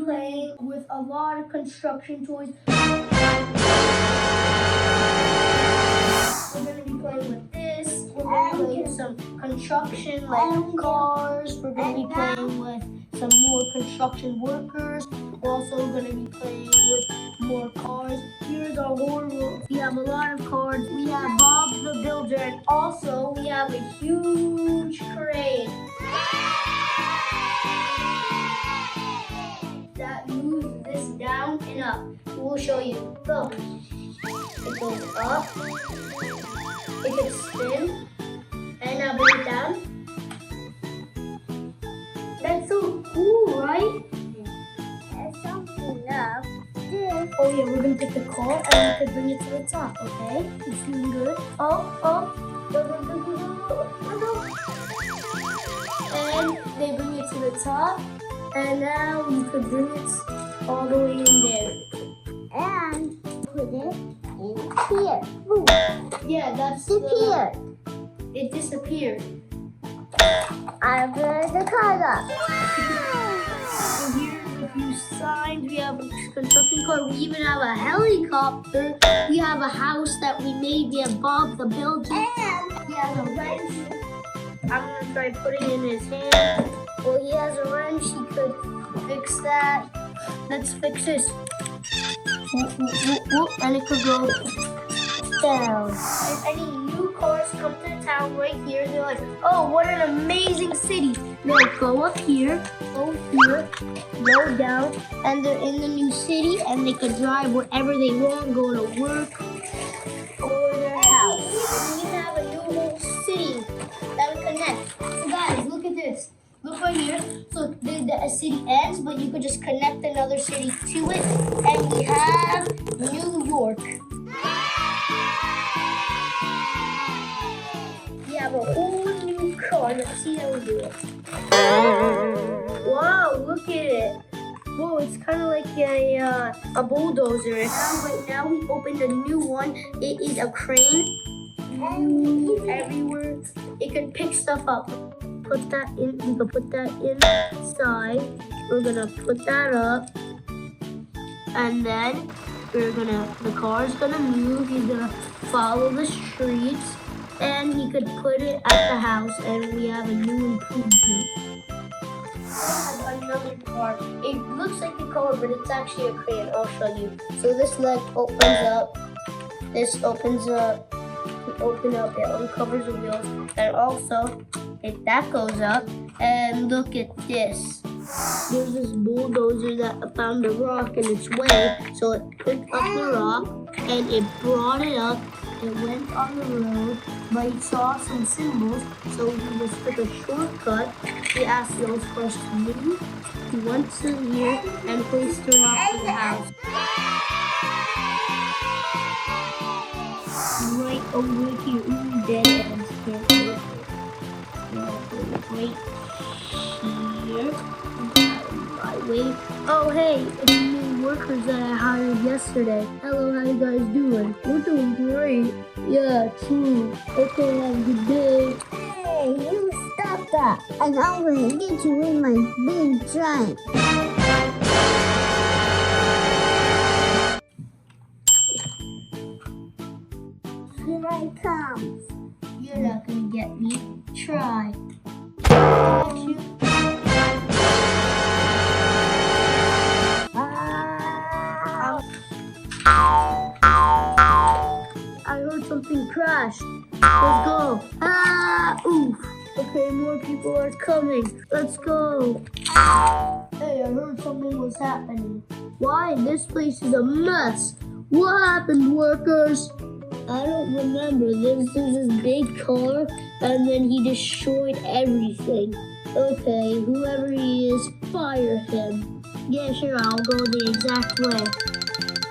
playing with a lot of construction toys. We're going to be playing with this. We're going to be playing with some construction like cars. We're going to be playing with some more construction workers. We're also going to be playing with more cars. Here's our whole room. We have a lot of cars. We have Bob the Builder, and also we have a huge crane that moves this down and up. We'll show you. Look. It goes up. It can spin. And now bring it down. That's so cool, right? There's something up. Oh yeah, we're gonna take the car and we can bring it to the top, okay? You feeling good? Oh. And they bring it to the top, and now you could bring it all the way in there. And put it in here. Ooh. Yeah, that's Disappeared. It disappeared. I put the car up. So here's a few signs. We have a construction car. We even have a helicopter. We have a house that we made. We have Bob the Builder. And He has a wrench. I'm gonna try putting it in his hand. Well, he has a wrench. He could fix that. Let's fix this. And it could go down. If any new cars come to town right here, they're like, oh, what an amazing city. They'll go up here, go down, and they're in the new city, and they could drive wherever they want, go to work or their house. We have a new whole city that will connect. So guys, look at this. Look right here. So the city ends, but you could just connect another city to it, and we have New York. We have a whole new car. Let's see how we do it. Wow, look at it. Whoa, it's kind of like a bulldozer. And right now we opened a new one. It is a crane. Everywhere. It can pick stuff up. Put that in. We can put that inside. We're gonna put that up, and then the car's gonna move. He's gonna follow the streets, and he could put it at the house, and we have a new improvement. Another car. It looks like a car, but it's actually a crane. I'll show you. So this leg opens up. This opens up. Open up. It uncovers the wheels, and also that goes up. And look at this. There's this bulldozer that found a rock in its way, so it picked up the rock and it brought it up. It went on the road, but he saw some symbols, so he just took a shortcut. He asked those cars to move. He went to here and placed the rock in the house. Right over here. Ooh, dead ends. Can't do it. Right here. Wait. Oh, hey, it's the new workers that I hired yesterday. Hello, how you guys doing? We're doing great. Yeah, true. Okay, have a good day. hey, you stop that. And I'm going to get you in my big giant. Here I come. You're not gonna get me. Try. Got you. I heard something crash. Let's go. Oof. Okay, more people are coming. Let's go. Hey, I heard something was happening. Why? This place is a mess. What happened, workers? I don't remember. There's this big car, and then he destroyed everything. Okay, whoever he is, fire him. Yeah, sure, I'll go the exact way.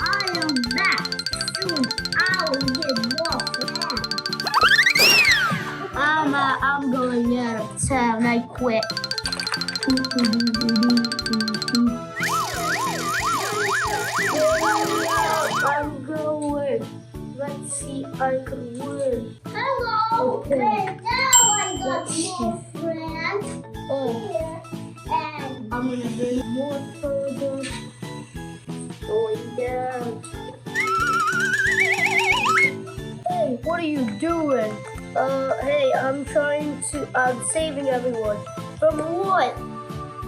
I am back. Soon I will get more friends. I'm going out of town. I quit. I'm going. Let's see if I can win. Hello. Okay. And now I got Let's more friends Oh, here. And I'm gonna bring more food on. Going down. Hey, what are you doing? Hey, I'm saving everyone. From what?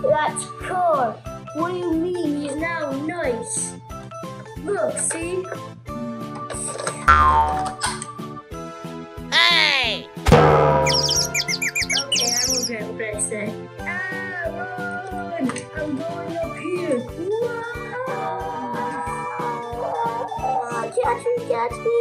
That car. What do you mean he's now nice? Look, see? Hey! Okay, I will get what I say. Run! I'm going up here. Whoa! Catch me, catch me!